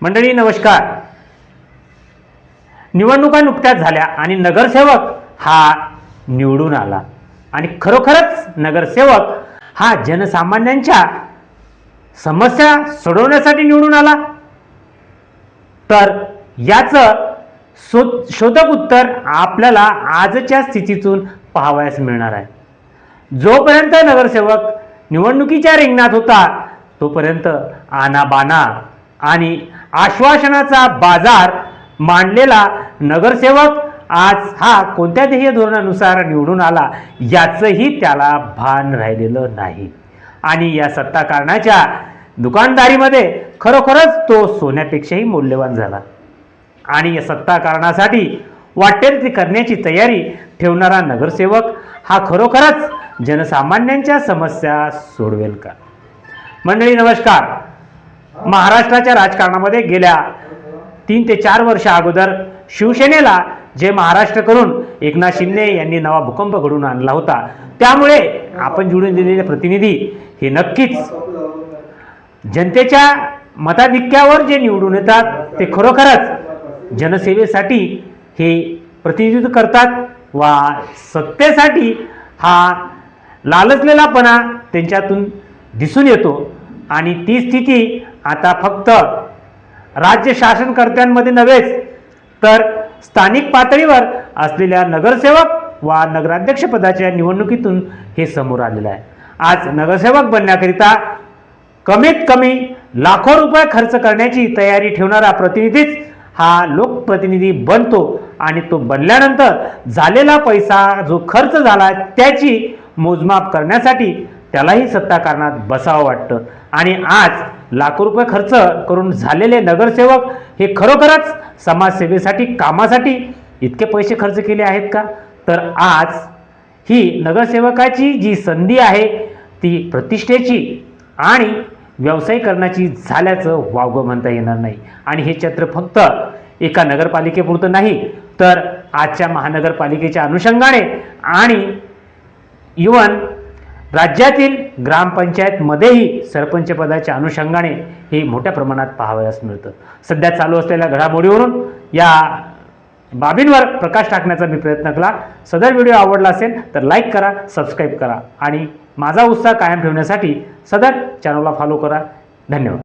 मंडळी नमस्कार। निवडणुका नुकत्याच झाल्या आणि नगरसेवक हा निवडून आला आणि खरोखरच नगरसेवक हा जनसामान्यांच्या समस्या सोडवण्यासाठी निवडून आला। तर याचं शोधक उत्तर आपल्याला आजच्या स्थितीतून पाहावयास मिळणार आहे। जोपर्यंत नगरसेवक निवडणुकीच्या रिंगणात होता तोपर्यंत आनाबाना आणि आश्वासनाचा बाजार मांडलेला नगरसेवक आज हा कोणत्या ध्येय धोरणानुसार निवडून आला याचंही त्याला भान राहिलेलं नाही। आणि या सत्ता कारणाच्या दुकानदारीमध्ये खरोखरच तो सोन्यापेक्षाही मौल्यवान झाला आणि या सत्ता कारणासाठी वाटेल ती करण्याची तयारी ठेवणारा नगरसेवक हा खरोखरच जनसामान्यांच्या समस्या सोडवेल का? मंडळी नमस्कार। महाराष्ट्राच्या राजकारणामध्ये गेल्या 3 ते 4 वर्ष अगोदर शिवसेनेला जे महाराष्ट्र करून एकनाथ शिंदे यांनी नवा भूकंप घडवून आणला होता, त्यामुळे आपण जोडून दिलेले प्रतिनिधी हे नक्कीच जनतेच्या मताधिक्यावर जे निवडून येतात ते खरोखरच जनसेवेसाठी हे प्रतिनिधित्व करतात व सत्तेसाठी हा लालचलेलापणा त्यांच्यातून दिसून येतो। आणि ती स्थिती आता फक्त राज्य शासनकर्त्यांमध्ये नव्हेच तर स्थानिक पातळीवर असलेल्या नगरसेवक व नगराध्यक्षपदाच्या निवडणुकीतून हे समोर आलेलं आहे। आज नगरसेवक बनण्याकरिता कमीत कमी लाखो रुपये खर्च करण्याची तयारी ठेवणारा प्रतिनिधीच हा लोकप्रतिनिधी बनतो आणि तो बनल्यानंतर झालेला पैसा जो खर्च झाला त्याची मोजमाप करण्यासाठी त्यालाही सत्ता कारणात बसावं वाटतं। आणि आज लाखो रुपये खर्च करून झालेले नगरसेवक हे खरोखरच समाजसेवेसाठी कामासाठी इतके पैसे खर्च केले आहेत का? तर आज ही नगरसेवकाची जी संधी आहे ती प्रतिष्ठेची आणि व्यवसायीकरणाची झाल्याचं वावगं म्हणता येणार नाही। आणि हे चित्र फक्त एका नगरपालिकेपुरतं नाही तर आजच्या महानगरपालिकेच्या अनुषंगाने आणि इवन राज्यातील ग्रामपंचायतमध्येही सरपंच पदाच्या अनुषंगाने हे मोठ्या प्रमाणात पाहावयास मिळतं। सध्या चालू असलेल्या घडामोडीवरून या बाबींवर प्रकाश टाकण्याचा मी प्रयत्न केला। सदर व्हिडिओ आवडला असेल तर लाईक करा, सबस्क्राईब करा आणि माझा उत्साह कायम ठेवण्यासाठी सदर चॅनलला फॉलो करा। धन्यवाद।